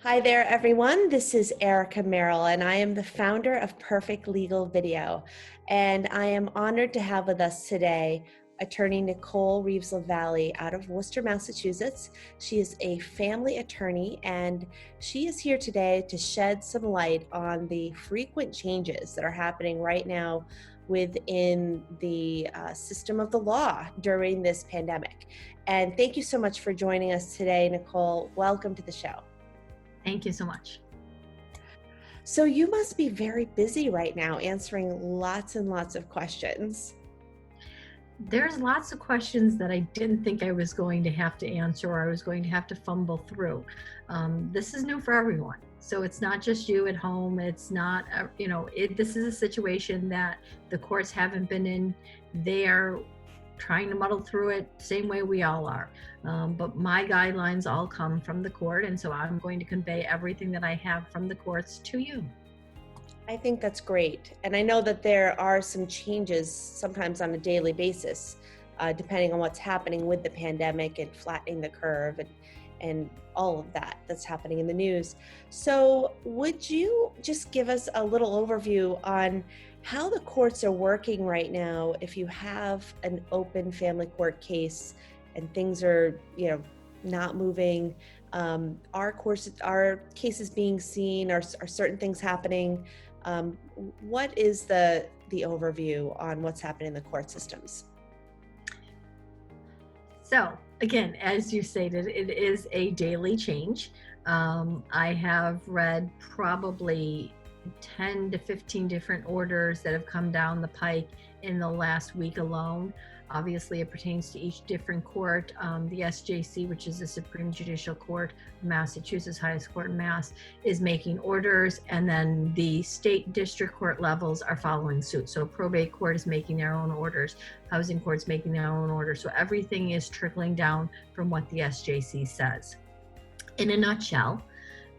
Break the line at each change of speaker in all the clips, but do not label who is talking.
Hi there, everyone. This is Erica Merrill, and I am the founder of Perfect Legal Video. And I am honored to have with us today attorney Nicole Reeves Lavalle out of Worcester, Massachusetts. She is a family attorney, and she is here today to shed some light on the frequent changes that are happening right now within the system of the law during this pandemic. And thank you so much for joining us today, Nicole. Welcome to the show.
Thank you so much.
So you must be very busy right now answering lots and lots of questions.
There's lots of questions that I didn't think I was going to have to answer or I was going to have to fumble through. This is new for everyone. So it's not just you at home. It's not, this is a situation that the courts haven't been in. They're trying to muddle through it same way we all are. But my guidelines all come from the court. And so I'm going to convey everything that I have from the courts to you.
I think that's great. And I know that there are some changes sometimes on a daily basis, depending on what's happening with the pandemic and flattening the curve and all of that that's happening in the news. So would you just give us a little overview on how the courts are working right now if you have an open family court case and things are, not moving? Are cases being seen? Are certain things happening? What is the overview on what's happening in the court systems?
So again, as you stated, it is a daily change. I have read probably 10 to 15 different orders that have come down the pike in the last week alone. Obviously, it pertains to each different court. The SJC, which is the Supreme Judicial Court, Massachusetts highest court in Mass, is making orders, and then the state district court levels are following suit. So probate court is making their own orders, housing court's making their own orders. So everything is trickling down from what the SJC says. In a nutshell,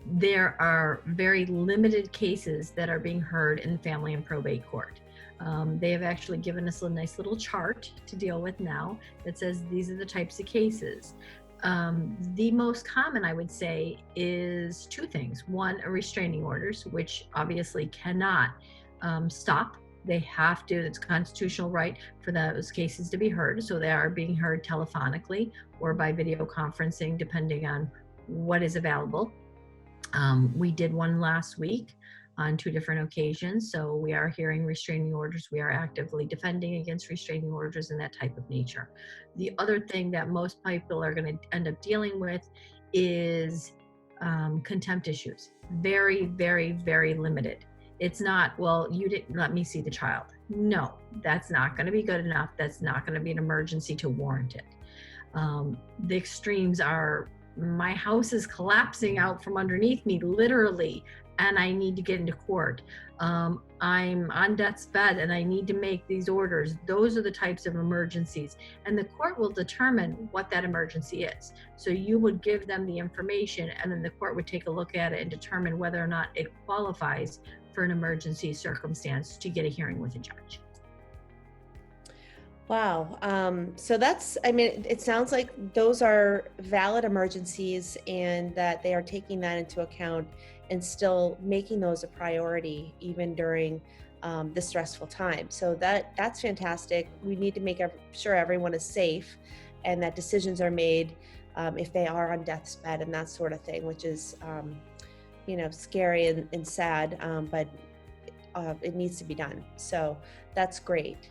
there are very limited cases that are being heard in the family and probate court. They have actually given us a nice little chart to deal with now that says these are the types of cases. The most common, I would say, is two things. One, a restraining orders, which obviously cannot stop. They have to, it's a constitutional right for those cases to be heard. So they are being heard telephonically or by video conferencing, depending on what is available. We did one last week on 2 different occasions. So we are hearing restraining orders. We are actively defending against restraining orders and that type of nature. The other thing that most people are going to end up dealing with is contempt issues. Very, very, very limited. It's not, well, you didn't let me see the child. No, that's not going to be good enough. That's not going to be an emergency to warrant it. The extremes are, my house is collapsing out from underneath me, literally, and I need to get into court. I'm on death's bed and I need to make these orders. Those are the types of emergencies, and the court will determine what that emergency is. So you would give them the information, and then the court would take a look at it and determine whether or not it qualifies for an emergency circumstance to get a hearing with a judge.
Wow. So that's, it sounds like those are valid emergencies and that they are taking that into account and still making those a priority even during the stressful time. So that's fantastic. We need to make sure everyone is safe and that decisions are made if they are on death's bed and that sort of thing, which is, scary and sad, but it needs to be done. So that's great.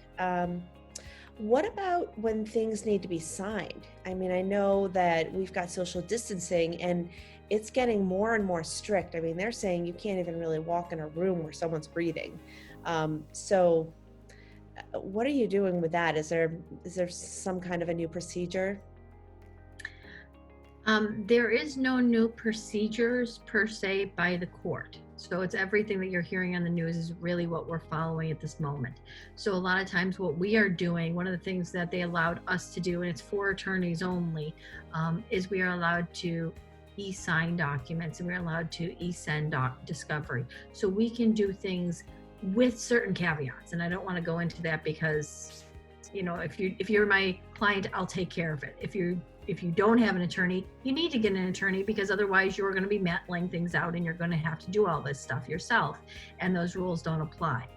What about when things need to be signed? I know that we've got social distancing and it's getting more and more strict. They're saying you can't even really walk in a room where someone's breathing. So what are you doing with that? Is there some kind of a new procedure?
There is no new procedures per se by the court. So it's everything that you're hearing on the news is really what we're following at this moment. So a lot of times what we are doing, one of the things that they allowed us to do, and it's for attorneys only, is we are allowed to e-sign documents and we're allowed to e-send discovery. So we can do things with certain caveats. And I don't want to go into that because, if you're my client, I'll take care of it. If you if you don't have an attorney, you need to get an attorney, because otherwise you're going to be laying things out and you're going to have to do all this stuff yourself, and those rules don't apply.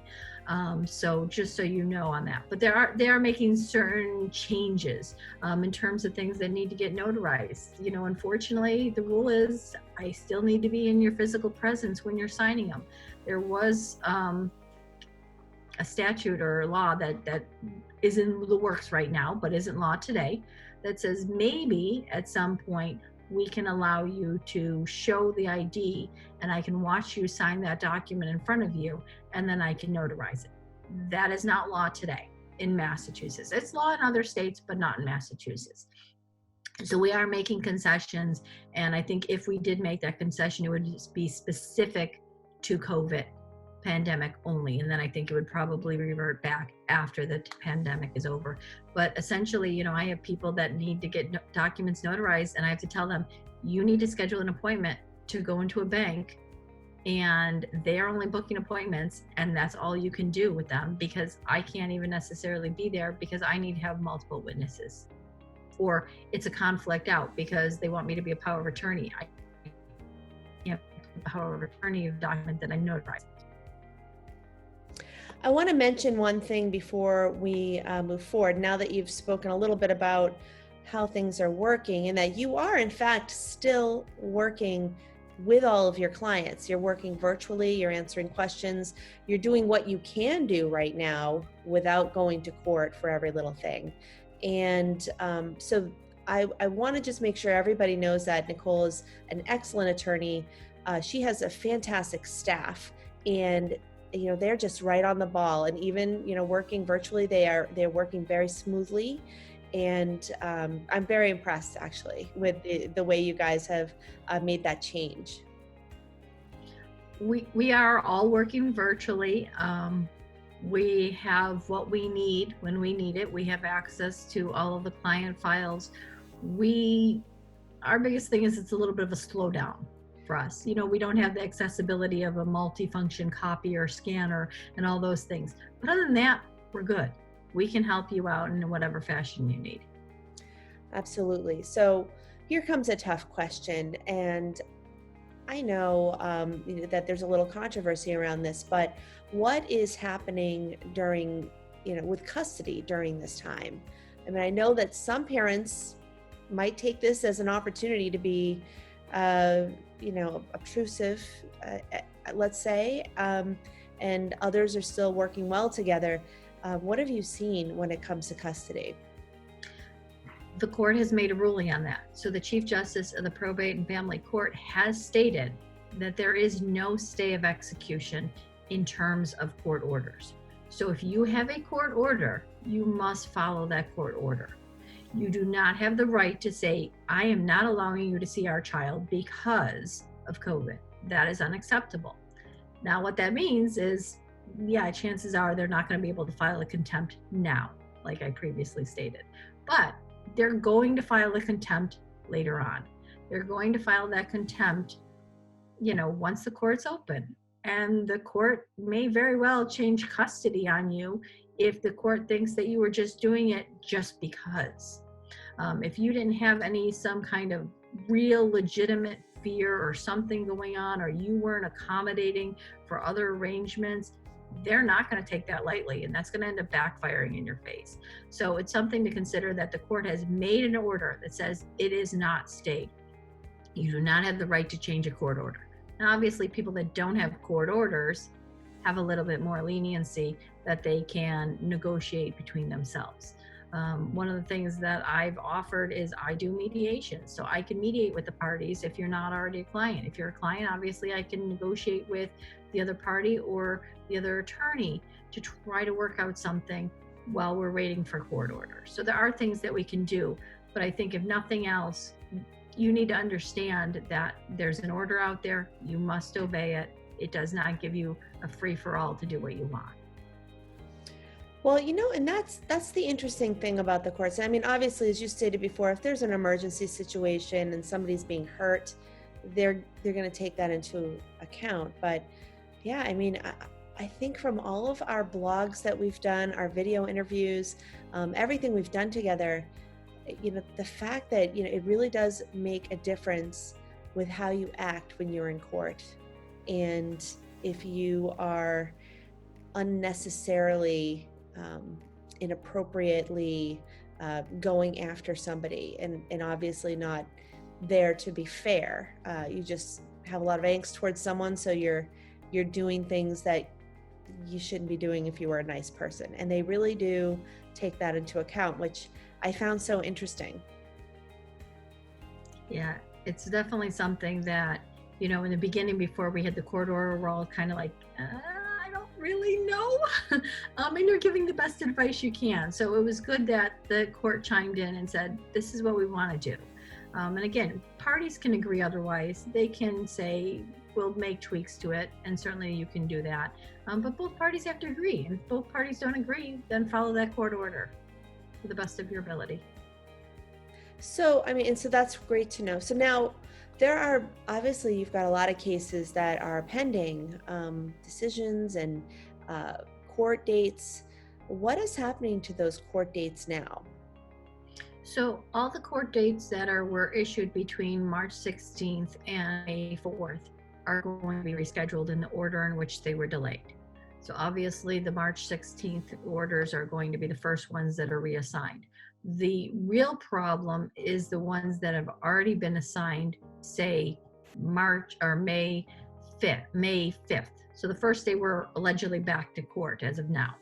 So just so you know on that, but they are making certain changes in terms of things that need to get notarized. Unfortunately, the rule is I still need to be in your physical presence when you're signing them. There was a statute or a law that is in the works right now, but isn't law today, that says maybe at some point we can allow you to show the ID and I can watch you sign that document in front of you, and then I can notarize it. That is not law today in Massachusetts. It's law in other states, but not in Massachusetts. So we are making concessions, and I think if we did make that concession, it would just be specific to COVID pandemic only, and then I think it would probably revert back after the pandemic is over. But essentially, I have people that need to get documents notarized, and I have to tell them, you need to schedule an appointment to go into a bank, and they are only booking appointments, and that's all you can do with them, because I can't even necessarily be there because I need to have multiple witnesses, or it's a conflict out because they want me to be a power of attorney. I can't be a power of attorney of a document that I'm notarized.
I want to mention one thing before we move forward, now that you've spoken a little bit about how things are working, and that you are in fact still working with all of your clients. You're working virtually, you're answering questions, you're doing what you can do right now without going to court for every little thing. And so I want to just make sure everybody knows that Nicole is an excellent attorney. She has a fantastic staff, and they're just right on the ball. And even working virtually, they're working very smoothly. And I'm very impressed actually with the way you guys have made that change.
We are all working virtually. We have what we need when we need it. We have access to all of the client files. Our biggest thing is it's a little bit of a slowdown for us. We don't have the accessibility of a multifunction copier, scanner, and all those things. But other than that, we're good. We can help you out in whatever fashion you need.
Absolutely. So here comes a tough question, and I know that there's a little controversy around this, but what is happening during, with custody during this time? I mean, I know that some parents might take this as an opportunity to be, obtrusive, let's say, and others are still working well together. What have you seen when it comes to custody?
The court has made a ruling on that. So the Chief Justice of the Probate and Family Court has stated that there is no stay of execution in terms of court orders. So if you have a court order, you must follow that court order. You do not have the right to say, I am not allowing you to see our child because of COVID. That is unacceptable. Now, what that means is, chances are they're not going to be able to file a contempt now, like I previously stated. But they're going to file a contempt later on. They're going to file that contempt, once the court's open. And the court may very well change custody on you if the court thinks that you were just doing it just because. If you didn't have some kind of real legitimate fear or something going on, or you weren't accommodating for other arrangements, they're not going to take that lightly, and that's going to end up backfiring in your face. So it's something to consider, that the court has made an order that says it is not stayed. You do not have the right to change a court order. Now, obviously, people that don't have court orders have a little bit more leniency that they can negotiate between themselves. One of the things that I've offered is I do mediation. So I can mediate with the parties if you're not already a client. If you're a client, obviously I can negotiate with the other party or the other attorney to try to work out something while we're waiting for court order. So there are things that we can do, but I think if nothing else, you need to understand that there's an order out there. You must obey it. It does not give you a free-for-all to do what you want.
Well, and that's the interesting thing about the courts. I mean, obviously, as you stated before, if there's an emergency situation and somebody's being hurt, they're going to take that into account. But yeah, I mean, I think from all of our blogs that we've done, our video interviews, everything we've done together, the fact that, it really does make a difference with how you act when you're in court. And if you are unnecessarily, inappropriately going after somebody, and obviously not there to be fair, you just have a lot of angst towards someone, so you're doing things that you shouldn't be doing if you were a nice person. And they really do take that into account, which I found so interesting.
Yeah, it's definitely something that, in the beginning, before we had the court order, we're all kind of like, I don't really know. And you're giving the best advice you can. So it was good that the court chimed in and said, this is what we want to do. And again, parties can agree otherwise. They can say, we'll make tweaks to it, and certainly you can do that. But both parties have to agree. And if both parties don't agree, then follow that court order to the best of your ability.
So, and so that's great to know. So now there are, obviously, you've got a lot of cases that are pending, decisions and court dates. What is happening to those court dates now?
So all the court dates that were issued between March 16th and May 4th are going to be rescheduled in the order in which they were delayed. So obviously the March 16th orders are going to be the first ones that are reassigned. The real problem is the ones that have already been assigned, say March or May 5th. So the first day we're allegedly back to court as of now.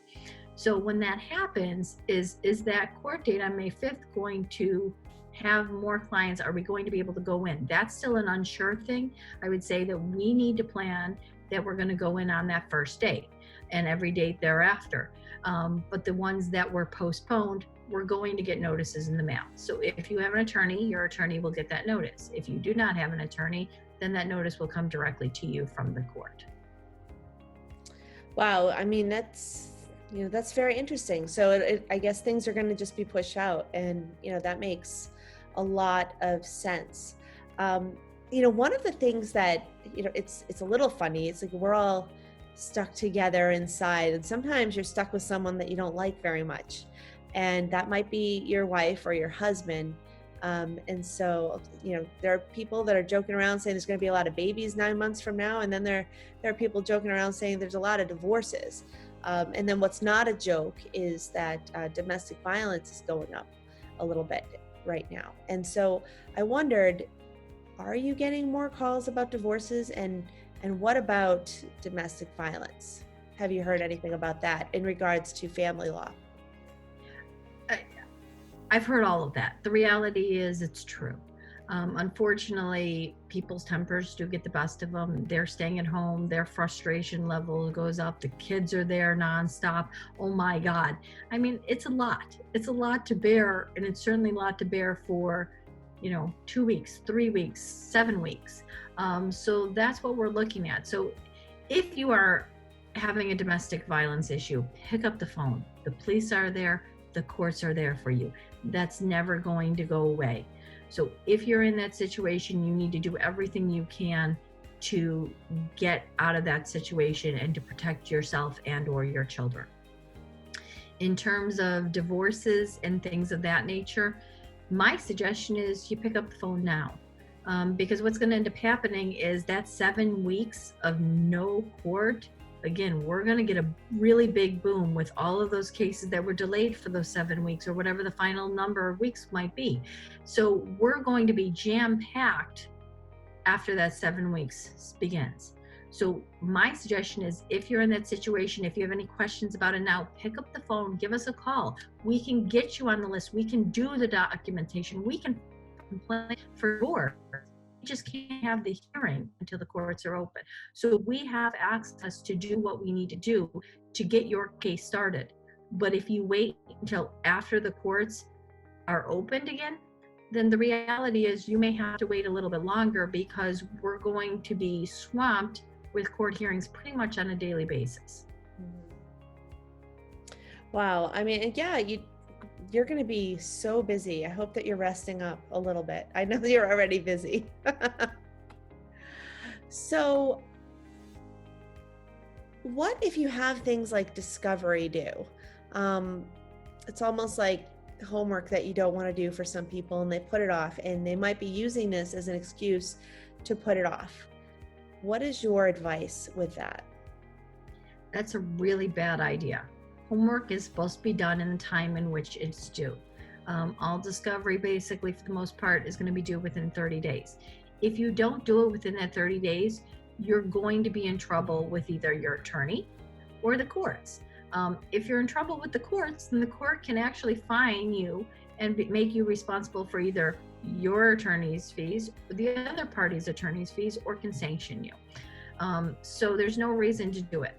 So when that happens, is that court date on May 5th going to have more clients? Are we going to be able to go in? That's still an unsure thing. I would say that we need to plan that we're going to go in on that first date and every date thereafter. But the ones that were postponed, we're going to get notices in the mail. So if you have an attorney, your attorney will get that notice. If you do not have an attorney, then that notice will come directly to you from the court.
Wow. That's very interesting. So I guess things are going to just be pushed out, and, that makes a lot of sense. One of the things that, it's a little funny. It's like we're all stuck together inside, and sometimes you're stuck with someone that you don't like very much. And that might be your wife or your husband. And so, there are people that are joking around saying there's going to be a lot of babies 9 months from now. And then there are people joking around saying there's a lot of divorces. And then what's not a joke is that domestic violence is going up a little bit right now. And so I wondered, are you getting more calls about divorces? And what about domestic violence? Have you heard anything about that in regards to family law?
I've heard all of that. The reality is it's true. Unfortunately, people's tempers do get the best of them. They're staying at home. Their frustration level goes up. The kids are there nonstop. Oh my God. It's a lot. It's a lot to bear. And it's certainly a lot to bear for, 2 weeks, 3 weeks, 7 weeks. So that's what we're looking at. So if you are having a domestic violence issue, pick up the phone. The police are there. The courts are there for you. That's never going to go away. So if you're in that situation, you need to do everything you can to get out of that situation and to protect yourself and or your children. In terms of divorces and things of that nature, my suggestion is you pick up the phone now. Because what's going to end up happening is that 7 weeks of no court, again, we're going to get a really big boom with all of those cases that were delayed for those 7 weeks or whatever the final number of weeks might be. So we're going to be jam-packed after that 7 weeks begins. So my suggestion is, if you're in that situation, if you have any questions about it now, pick up the phone, give us a call. We can get you on the list. We can do the documentation. We can complain for your. We just can't have the hearing until the courts are open. So we have access to do what we need to do to get your case started. But if you wait until after the courts are opened again, then the reality is you may have to wait a little bit longer, because we're going to be swamped with court hearings pretty much on a daily basis.
Wow. Yeah, you're going to be so busy. I hope that you're resting up a little bit. I know you're already busy. So what if you have things like discovery due? It's almost like homework that you don't want to do for some people, and they put it off, and they might be using this as an excuse to put it off. What is your advice with that?
That's a really bad idea. Homework is supposed to be done in the time in which it's due. All discovery, basically, for the most part, is going to be due within 30 days. If you don't do it within that 30 days, you're going to be in trouble with either your attorney or the courts. If you're in trouble with the courts, then the court can actually fine you and make you responsible for either your attorney's fees, the other party's attorney's fees, or can sanction you. So there's no reason to do it.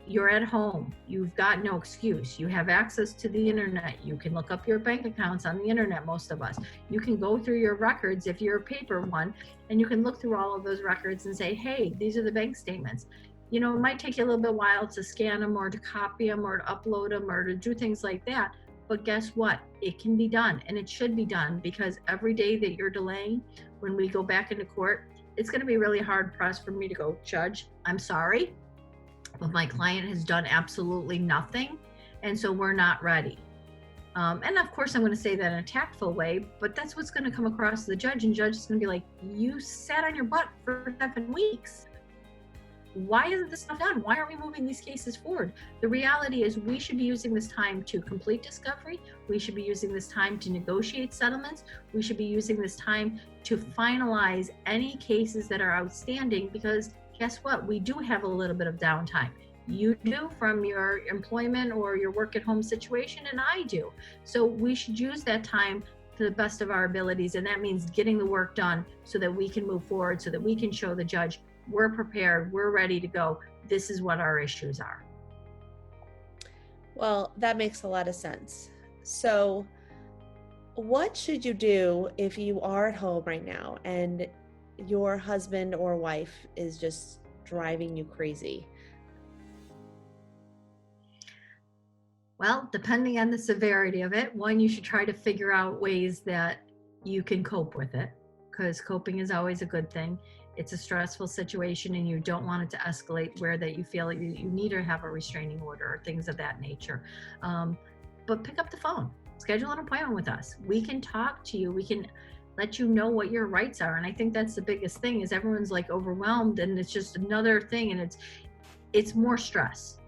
You're at home. You've got no excuse. You have access to the internet. You can look up your bank accounts on the internet, most of us. You can go through your records if you're a paper one, and you can look through all of those records and say, hey, these are the bank statements. It might take you a little bit while to scan them or to copy them or to upload them or to do things like that. But guess what? It can be done, and it should be done, because every day that you're delaying, when we go back into court, it's going to be really hard pressed for me to go, Judge, I'm sorry, but my client has done absolutely nothing, and so we're not ready. And of course, I'm going to say that in a tactful way, but that's what's going to come across to the judge, and judge is going to be like, you sat on your butt for 7 weeks. Why isn't this stuff done? Why aren't we moving these cases forward? The reality is we should be using this time to complete discovery. We should be using this time to negotiate settlements. We should be using this time to finalize any cases that are outstanding, because guess what? We do have a little bit of downtime. You do from your employment or your work at home situation, and I do. So we should use that time to the best of our abilities, and that means getting the work done so that we can move forward, so that we can show the judge we're prepared, we're ready to go. This is what our issues are.
Well, that makes a lot of sense. So what should you do if you are at home right now and your husband or wife is just driving you crazy?
Well, depending on the severity of it, one, you should try to figure out ways that you can cope with it, because coping is always a good thing. It's a stressful situation, and you don't want it to escalate where that you feel you need to have a restraining order or things of that nature. But pick up the phone, schedule an appointment with us. We can talk to you. We can let you know what your rights are. And I think that's the biggest thing, is everyone's like overwhelmed, and it's just another thing, and it's more stress.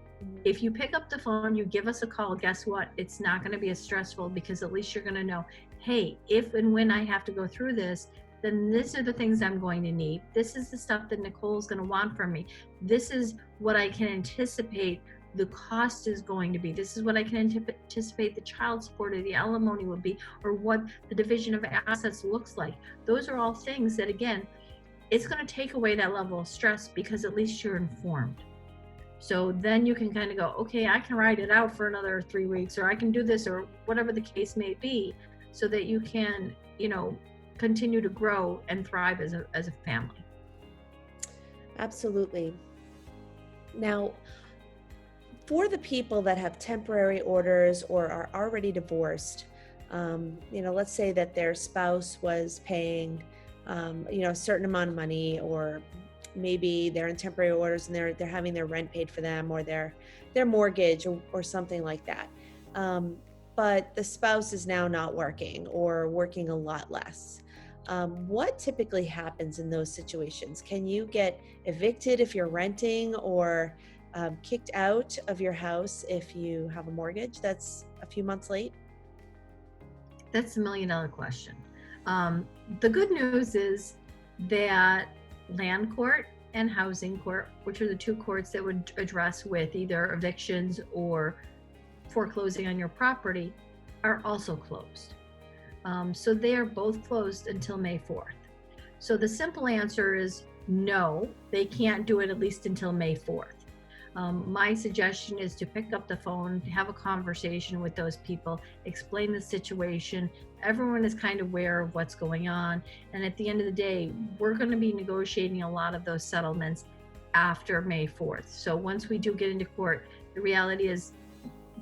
If you pick up the phone, you give us a call, guess what? It's not going to be as stressful, because at least you're going to know, hey, if and when I have to go through this, then these are the things I'm going to need. This is the stuff that Nicole's going to want from me. This is what I can anticipate the cost is going to be. This is what I can anticipate the child support or the alimony would be, or what the division of assets looks like. Those are all things that, again, it's going to take away that level of stress, because at least you're informed. So then you can kind of go, okay, I can ride it out for another 3 weeks, or I can do this, or whatever the case may be, so that you can, continue to grow and thrive as a family.
Absolutely. Now, for the people that have temporary orders or are already divorced, let's say that their spouse was paying, a certain amount of money, or maybe they're in temporary orders and they're having their rent paid for them, or their mortgage or something like that. But the spouse is now not working, or working a lot less. What typically happens in those situations? Can you get evicted if you're renting, or kicked out of your house if you have a mortgage that's a few months late?
That's $1 million question. The good news is that land court and housing court, which are the two courts that would address with either evictions or foreclosing on your property, are also closed. So they are both closed until May 4th. So the simple answer is no, they can't do it at least until May 4th. My suggestion is to pick up the phone, have a conversation with those people, explain the situation. Everyone is kind of aware of what's going on. And at the end of the day, we're going to be negotiating a lot of those settlements after May 4th. So once we do get into court, the reality is,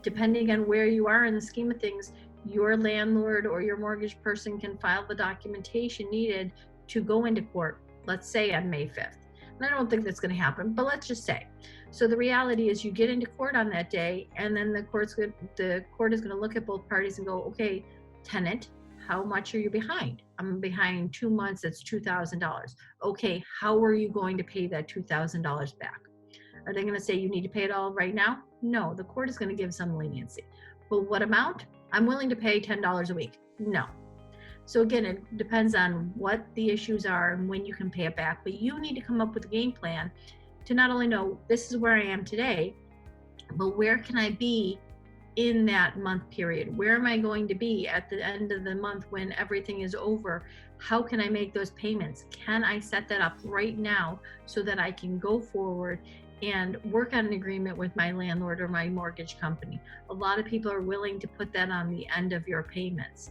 depending on where you are in the scheme of things, your landlord or your mortgage person can file the documentation needed to go into court, let's say on May 5th. And I don't think that's going to happen, but let's just say. So the reality is you get into court on that day, and then the court is going to look at both parties and go, okay, tenant, how much are you behind? I'm behind 2 months, that's $2,000. Okay, how are you going to pay that $2,000 back? Are they going to say you need to pay it all right now? No, the court is going to give some leniency. Well, what amount? I'm willing to pay $10 a week. No. So again, it depends on what the issues are and when you can pay it back, but you need to come up with a game plan to not only know this is where I am today, but where can I be in that month period? Where am I going to be at the end of the month when everything is over? How can I make those payments? Can I set that up right now so that I can go forward and work on an agreement with my landlord or my mortgage company? A lot of people are willing to put that on the end of your payments.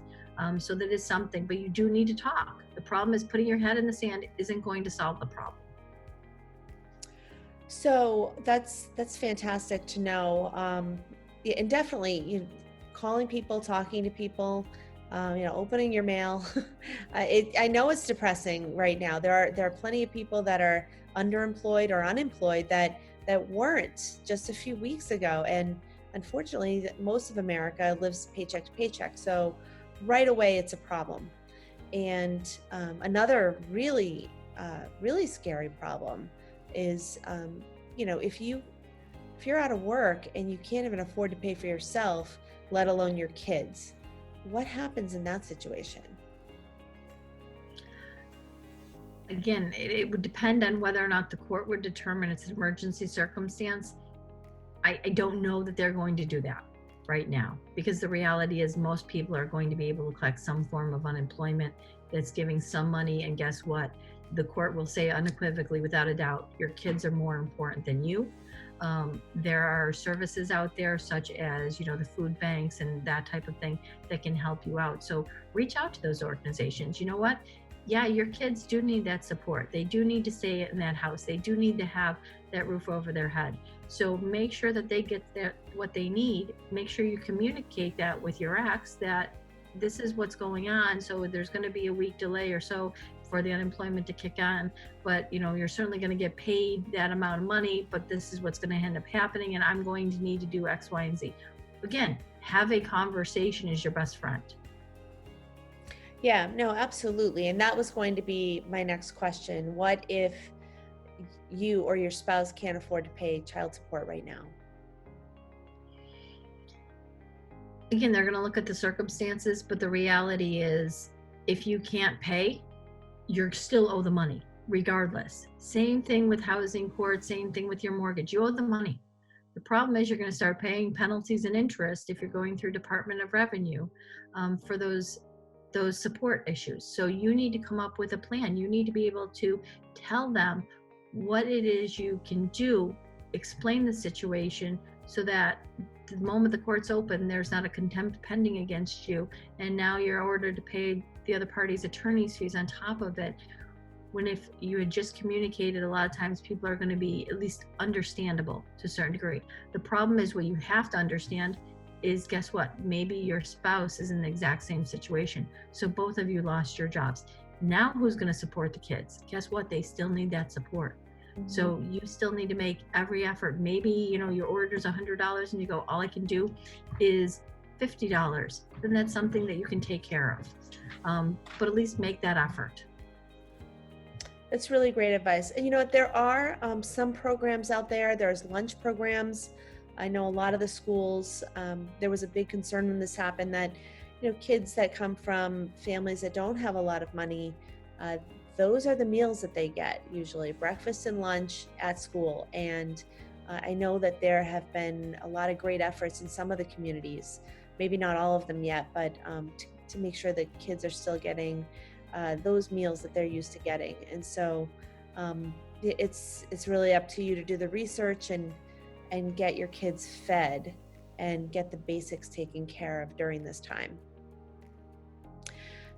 So that is something, but you do need to talk. The problem is putting your head in the sand isn't going to solve the problem.
So that's fantastic to know. Yeah, and definitely, calling people, talking to people, opening your mail. I know it's depressing right now. There are plenty of people that are underemployed or unemployed that weren't just a few weeks ago, and unfortunately, most of America lives paycheck to paycheck. So right away, it's a problem. And another really scary problem is, if you're out of work and you can't even afford to pay for yourself, let alone your kids, what happens in that situation?
Again, it would depend on whether or not the court would determine it's an emergency circumstance. I don't know that they're going to do that right now, because the reality is most people are going to be able to collect some form of unemployment that's giving some money, and guess what? The court will say unequivocally, without a doubt, your kids are more important than you. There are services out there such as, the food banks and that type of thing that can help you out. So reach out to those organizations. You know what? Yeah, your kids do need that support. They do need to stay in that house. They do need to have that roof over their head. So make sure that they get what they need. Make sure you communicate that with your ex, that this is what's going on. So there's going to be a week delay or so for the unemployment to kick on, but you're certainly going to get paid that amount of money, but this is what's going to end up happening, and I'm going to need to do X, Y, and Z. Again, have a conversation is your best friend.
Yeah, no, absolutely. And that was going to be my next question. What if you or your spouse can't afford to pay child support right now?
Again, they're going to look at the circumstances, but the reality is if you can't pay, you're still owe the money regardless. Same thing with housing court, same thing with your mortgage. You owe the money. The problem is you're going to start paying penalties and interest if you're going through Department of Revenue for those support issues. So you need to come up with a plan. You need to be able to tell them what it is you can do, explain the situation so that the moment the court's open, there's not a contempt pending against you, and now you're ordered to pay the other party's attorney's fees on top of it. When if you had just communicated, a lot of times people are going to be at least understandable to a certain degree. The problem is what you have to understand is, guess what? Maybe your spouse is in the exact same situation. So both of you lost your jobs. Now who's going to support the kids? Guess what? They still need that support. Mm-hmm. So you still need to make every effort. Maybe, your order's $100 and you go, all I can do is $50. Then that's something that you can take care of. But at least make that effort.
That's really great advice. And there are some programs out there. There's lunch programs. I know a lot of the schools, there was a big concern when this happened that, kids that come from families that don't have a lot of money, those are the meals that they get, usually breakfast and lunch at school. And I know that there have been a lot of great efforts in some of the communities, maybe not all of them yet, but to make sure that kids are still getting those meals that they're used to getting. And so it's really up to you to do the research and get your kids fed and get the basics taken care of during this time.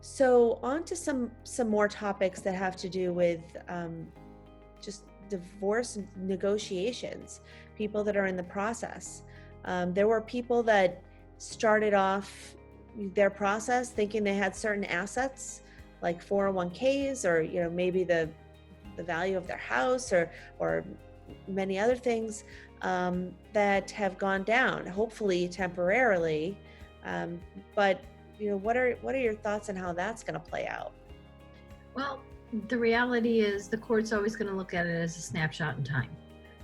So on to some more topics that have to do with just divorce negotiations, people that are in the process. There were people that started off their process thinking they had certain assets like 401ks or maybe the the value of their house or many other things that have gone down, hopefully temporarily. But what are your thoughts on how that's going to play out?
Well, the reality is the court's always going to look at it as a snapshot in time.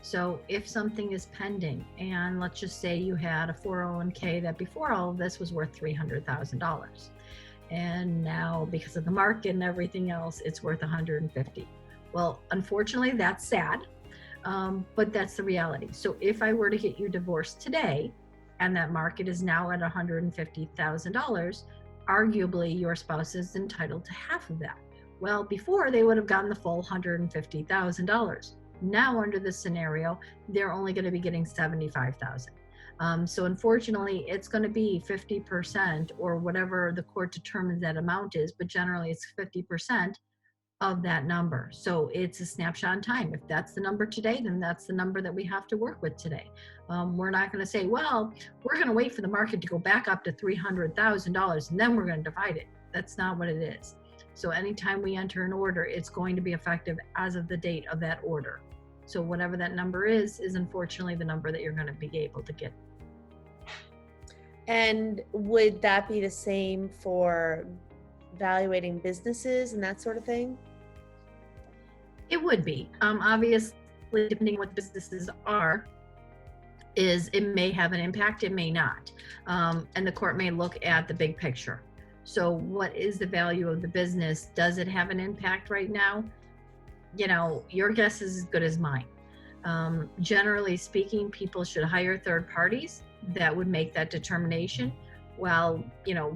So if something is pending, and let's just say you had a 401k that before all of this was worth $300,000, and now because of the market and everything else, it's worth 150. Well, unfortunately, that's sad, but that's the reality. So if I were to get you divorced today, and that market is now at $150,000, arguably your spouse is entitled to half of that. Well, before they would have gotten the full $150,000. Now, under this scenario, they're only going to be getting $75,000. So unfortunately, it's going to be 50% or whatever the court determines that amount is, but generally it's 50% of that number. So it's a snapshot in time. If that's the number today, then that's the number that we have to work with today. We're not going to say, well, we're going to wait for the market to go back up to $300,000 and then we're going to divide it. That's not what it is. So anytime we enter an order, it's going to be effective as of the date of that order. So whatever that number is unfortunately the number that you're going to be able to get.
And would that be the same for evaluating businesses and that sort of thing?
It would be. Obviously, depending on what the businesses are, it may have an impact, it may not. And the court may look at the big picture. So what is the value of the business? Does it have an impact right now? Your guess is as good as mine. Generally speaking, people should hire third parties that would make that determination. Well,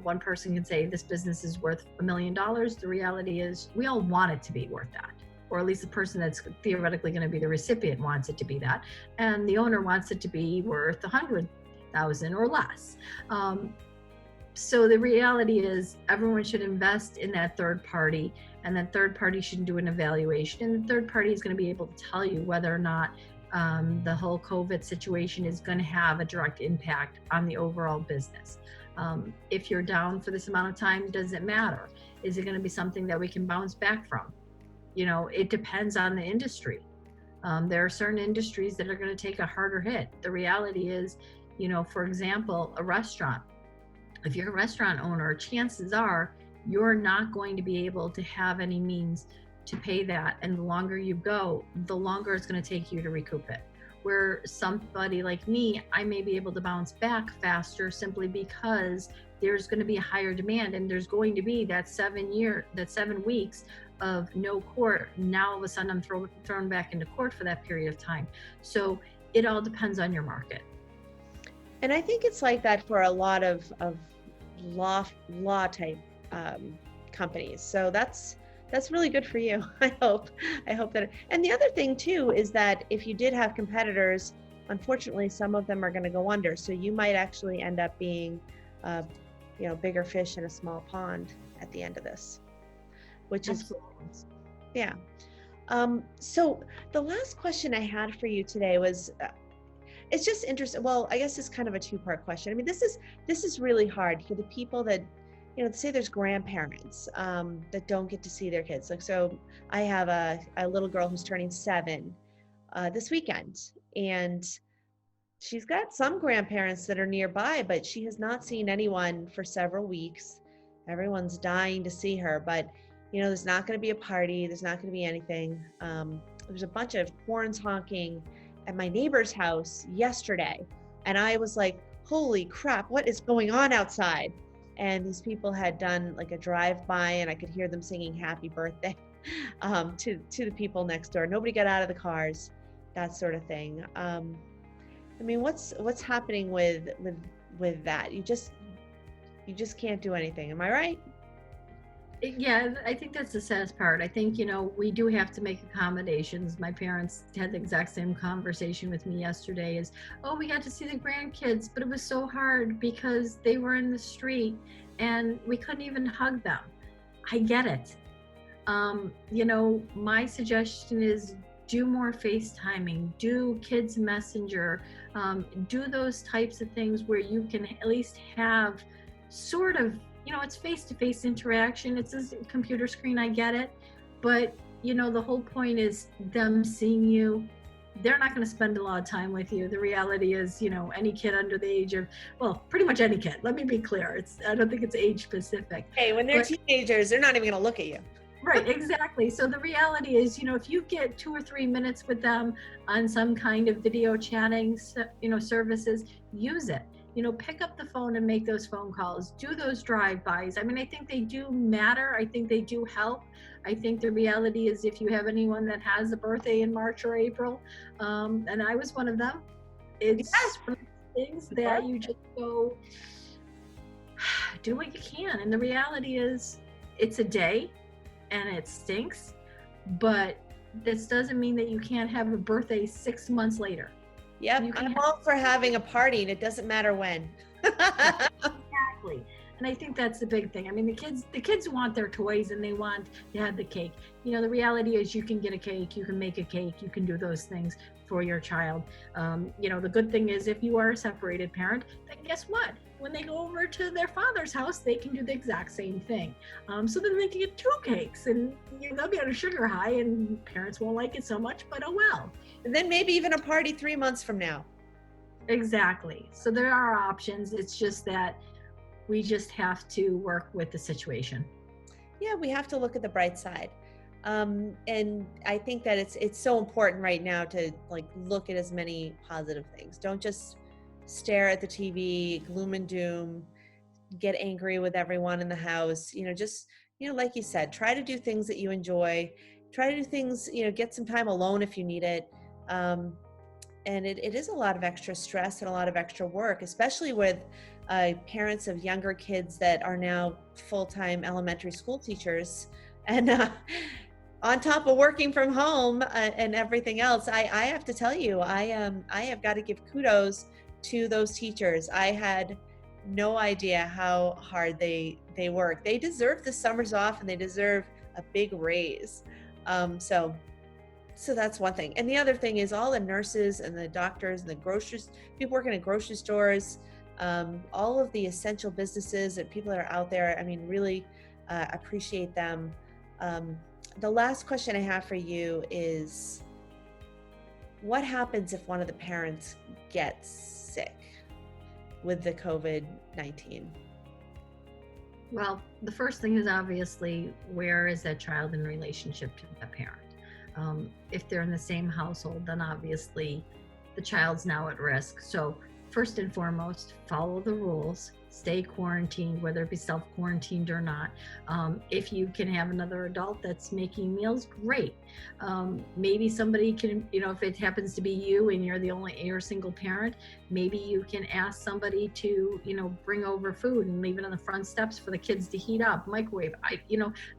one person can say this business is worth $1 million. The reality is we all want it to be worth that, or at least the person that's theoretically going to be the recipient wants it to be that, and the owner wants it to be worth 100,000 or less. So the reality is everyone should invest in that third party, and that third party should do an evaluation, and the third party is going to be able to tell you whether or not the whole COVID situation is going to have a direct impact on the overall business. If you're down for this amount of time, does it matter? Is it going to be something that we can bounce back from? It depends on the industry. There are certain industries that are going to take a harder hit. The reality is, for example, a restaurant. If you're a restaurant owner, chances are you're not going to be able to have any means to pay that. And the longer you go, the longer it's going to take you to recoup it. Where somebody like me, I may be able to bounce back faster simply because there's going to be a higher demand, and there's going to be that 7 weeks of no court. Now all of a sudden I'm thrown back into court for that period of time. So it all depends on your market.
And I think it's like that for a lot of law type companies. So that's really good for you. I hope that. And the other thing too is that if you did have competitors, unfortunately, some of them are going to go under. So you might actually end up being, bigger fish in a small pond at the end of this, which
Absolutely.
is, yeah. So the last question I had for you today was, it's just interesting. Well, I guess it's kind of a two-part question. I mean, this is really hard for the people that, say there's grandparents that don't get to see their kids. Like, so I have a little girl who's turning 7 this weekend, and she's got some grandparents that are nearby, but she has not seen anyone for several weeks. Everyone's dying to see her, but there's not going to be a party. There's not going to be anything. There's a bunch of horns honking at my neighbor's house yesterday, and I was like, holy crap, what is going on outside? And these people had done like a drive-by, and I could hear them singing happy birthday to the people next door. Nobody got out of the cars, that sort of thing. I mean, what's happening with that? You just can't do anything. Am I right?
Yeah, I think that's the saddest part. I think, we do have to make accommodations. My parents had the exact same conversation with me yesterday is, oh, we got to see the grandkids, but it was so hard because they were in the street and we couldn't even hug them. I get it. My suggestion is do more FaceTiming, do Kids Messenger, do those types of things where you can at least have sort of, it's face-to-face interaction. It's a computer screen, I get it. But the whole point is them seeing you. They're not going to spend a lot of time with you. The reality is, any kid under the age of, well, pretty much any kid. Let me be clear. I don't think it's age specific.
Hey, when they're
But
teenagers, they're not even going to look at you.
right, exactly. So the reality is, if you get 2 or 3 minutes with them on some kind of video chatting, services, use it. Pick up the phone and make those phone calls, do those drive-bys. I mean, I think they do matter. I think they do help. I think the reality is, if you have anyone that has a birthday in March or April, and I was one of them, it's one of the things that you just go, do what you can. And the reality is, it's a day and it stinks, but this doesn't mean that you can't have a birthday 6 months later.
Yep, I'm all for having a party, and it doesn't matter when.
Exactly. And I think that's the big thing. I mean, the kids want their toys and they want to have the cake. The reality is, you can get a cake, you can make a cake, you can do those things for your child. The good thing is, if you are a separated parent, then guess what? When they go over to their father's house, they can do the exact same thing. So then they can get 2 cakes, and they'll be on a sugar high, and parents won't like it so much, but oh well.
And then maybe even a party 3 months from now.
Exactly. So there are options. It's just that we just have to work with the situation.
Yeah, we have to look at the bright side. And I think that it's so important right now to look at as many positive things. Don't just stare at the TV, gloom and doom, get angry with everyone in the house. Just, like you said, try to do things that you enjoy. Try to do things, get some time alone if you need it. And it is a lot of extra stress and a lot of extra work, especially with parents of younger kids that are now full-time elementary school teachers. And on top of working from home and everything else, I have to tell you, I have got to give kudos to those teachers. I had no idea how hard they work. They deserve the summers off, and they deserve a big raise. So that's one thing. And the other thing is, all the nurses and the doctors and the grocers, people working at grocery stores, all of the essential businesses and people that are out there, I mean, really appreciate them. The last question I have for you is, what happens if one of the parents gets sick with the COVID-19?
Well, the first thing is, obviously, where is that child in relationship to that parent? If they're in the same household, then obviously the child's now at risk. So first and foremost, follow the rules, stay quarantined, whether it be self-quarantined or not. If you can have another adult that's making meals, great. Maybe somebody can, if it happens to be you and you're a single parent, maybe you can ask somebody to, bring over food and leave it on the front steps for the kids to heat up, microwave.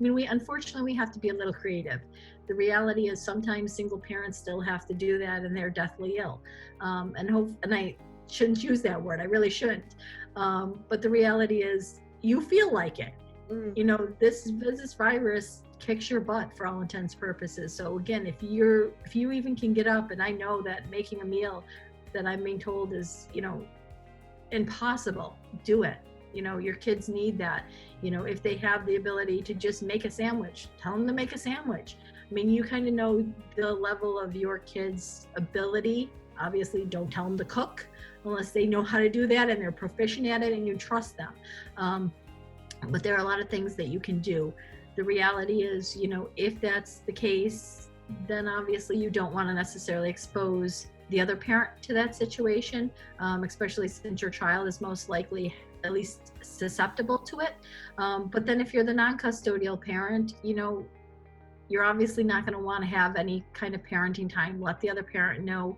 Unfortunately, we have to be a little creative. The reality is, sometimes single parents still have to do that, and they're deathly ill. And I shouldn't use that word. I really shouldn't. But the reality is, you feel like it. This virus kicks your butt for all intents and purposes. So again, if you even can get up, and I know that making a meal that I'm being told is, impossible, do it. Your kids need that. If they have the ability to just make a sandwich, tell them to make a sandwich. I mean, you kind of know the level of your kids' ability. Obviously, don't tell them to cook unless they know how to do that and they're proficient at it and you trust them. But there are a lot of things that you can do. The reality is, if that's the case, then obviously you don't want to necessarily expose the other parent to that situation, especially since your child is most likely at least susceptible to it. But then if you're the non-custodial parent, you're obviously not going to want to have any kind of parenting time. Let the other parent know.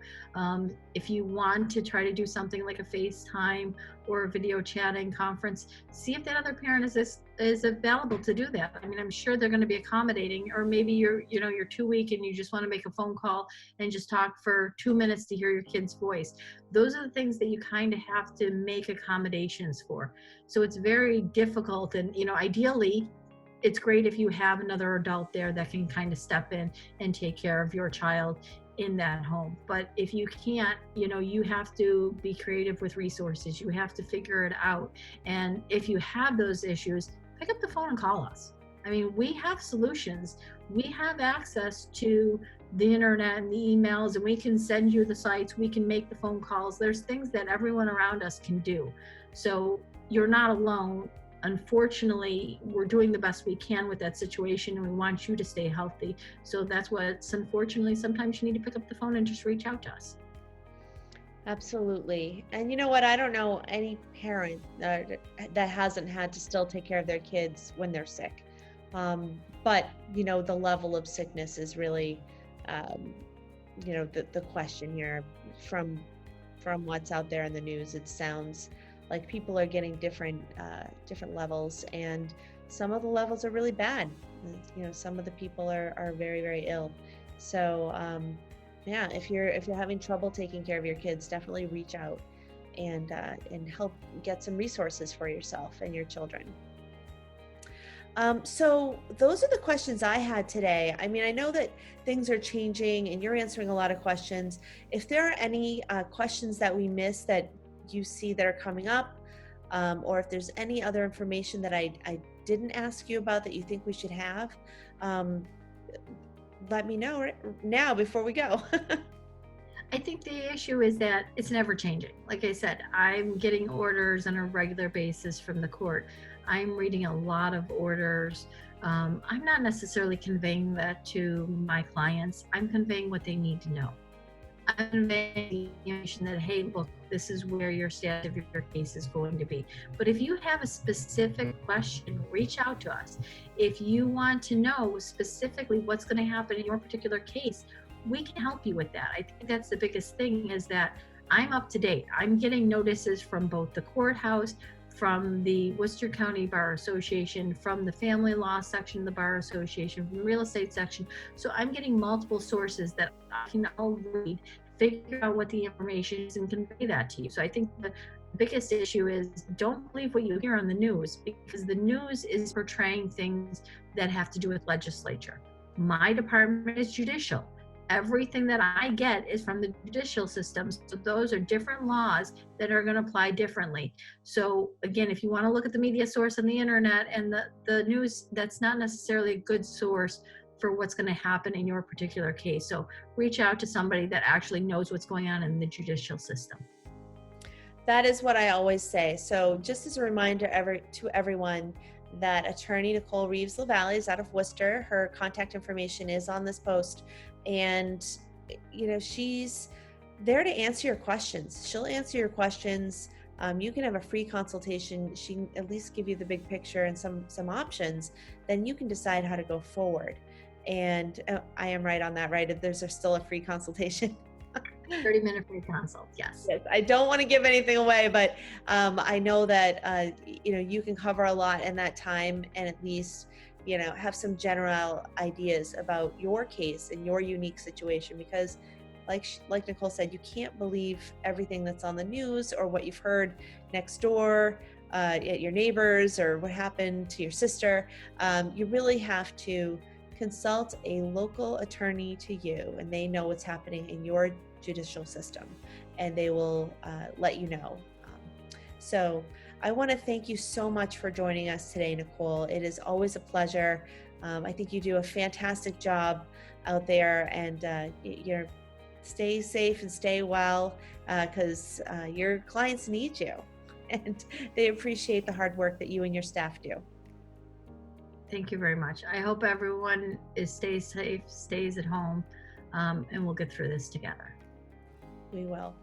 If you want to try to do something like a FaceTime or a video chatting conference, see if that other parent is available to do that. I mean, I'm sure they're going to be accommodating. Or maybe you're 2 week and you just want to make a phone call and just talk for 2 minutes to hear your kid's voice. Those are the things that you kind of have to make accommodations for. So it's very difficult, and ideally, it's great if you have another adult there that can kind of step in and take care of your child in that home. But if you can't, you have to be creative with resources. You have to figure it out. And if you have those issues, pick up the phone and call us. I mean, we have solutions. We have access to the internet and the emails, and we can send you the sites, we can make the phone calls. There's things that everyone around us can do. So you're not alone. Unfortunately, we're doing the best we can with that situation, and we want you to stay healthy. So that's what, unfortunately, sometimes you need to pick up the phone and just reach out to us.
Absolutely. And you know what? I don't know any parent that hasn't had to still take care of their kids when they're sick. But, the level of sickness is really, um, the question here from what's out there in the news. It sounds like people are getting different levels, and some of the levels are really bad. Some of the people are very, very ill. So, yeah, if you're having trouble taking care of your kids, definitely reach out and help get some resources for yourself and your children. So those are the questions I had today. I mean, I know that things are changing and you're answering a lot of questions. If there are any questions that we missed that you see that are coming up, or if there's any other information that I didn't ask you about that you think we should have, um, let me know now before we go.
I think the issue is that it's never changing. Like I said, I'm getting orders on a regular basis from the court. I'm reading a lot of orders. I'm not necessarily conveying that to my clients. I'm conveying what they need to know. I'm conveying the information that, hey, look, this is where your status of your case is going to be. But if you have a specific question, reach out to us. If you want to know specifically what's going to happen in your particular case, we can help you with that. I think that's the biggest thing, is that I'm up to date. I'm getting notices from both the courthouse, from the Worcester County Bar Association, from the family law section of the Bar Association, from the real estate section. So I'm getting multiple sources that I can all read, figure out what the information is, and convey that to you. So I think the biggest issue is, don't believe what you hear on the news, because the news is portraying things that have to do with legislature. My department is judicial. Everything that I get is from the judicial system. So those are different laws that are going to apply differently. So again, if you want to look at the media source on the internet and the news, that's not necessarily a good source for what's going to happen in your particular case. So reach out to somebody that actually knows what's going on in the judicial system.
That is what I always say. So just as a reminder to everyone, that attorney Nicole Reeves Lavalle is out of Worcester. Her contact information is on this post. And, she's there to answer your questions. She'll answer your questions. You can have a free consultation. She can at least give you the big picture and some options. Then you can decide how to go forward. And I am right on that, right? There's still a free consultation.
30-minute free consult. Yes.
Yes, I don't want to give anything away, but I know that you can cover a lot in that time, and at least have some general ideas about your case and your unique situation. Because, like Nicole said, you can't believe everything that's on the news or what you've heard next door at your neighbors or what happened to your sister. You really have to consult a local attorney to you, and they know what's happening in your judicial system, and they will let you know. So I want to thank you so much for joining us today, Nicole. It is always a pleasure. I think you do a fantastic job out there, and you're stay safe and stay well, because your clients need you, and they appreciate the hard work that you and your staff do.
Thank you very much. I hope everyone stays safe, stays at home, and we'll get through this together.
We will.